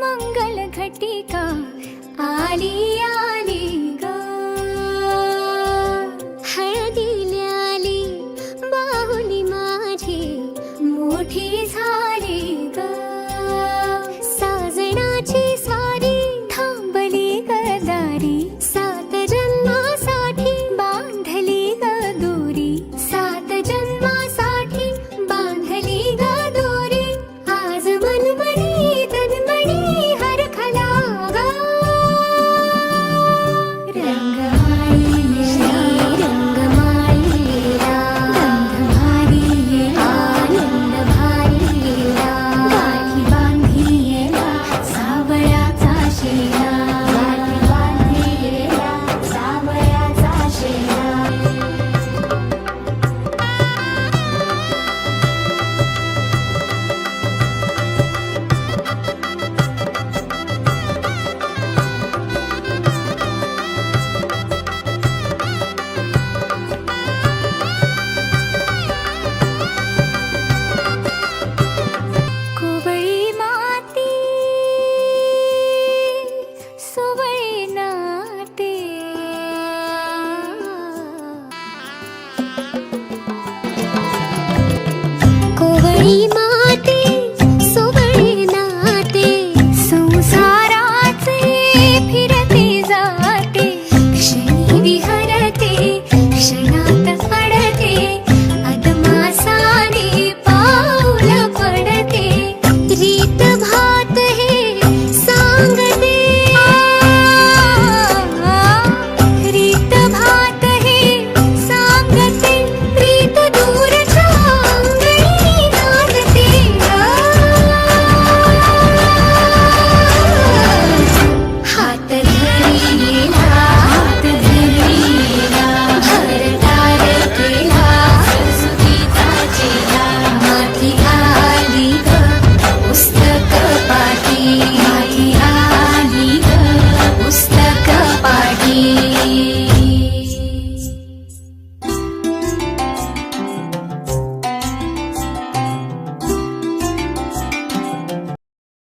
मंगल घटिका आली आली ग हळदीला आली बाहुली माझी मोठी झाली ग साजणाची सारी थांबली गदारी सात जन्मासाठी बांधली ग दोरी सात जन्मासाठी बांधली ग दोरी आज मनमनी तन्मणी हरखला ग रंगमाळी श्री रंगमाळीला गंध भारी येला आनंद भारी येला गाठी बांधी येला सावळ्याचा शेला गाठी बांधी येला सावळ्याचा शेला कोवळी माती सोवळी नाते कोवळी माती सोवळी नाते संसाराचे फिरते जाते क्षणी विहरते क्षणात अडते अदमासाने पाऊल पडते रीत भात हे सांगते रीत भात हे सांगते प्रीत दूरच्या अंगणी नांदते हात धरी गेला हात धरी गेला भरतार केला सरस्वतीचा चेला माथी आली ग पुस्तक पाठी माथी आली ग पुस्तक पाठी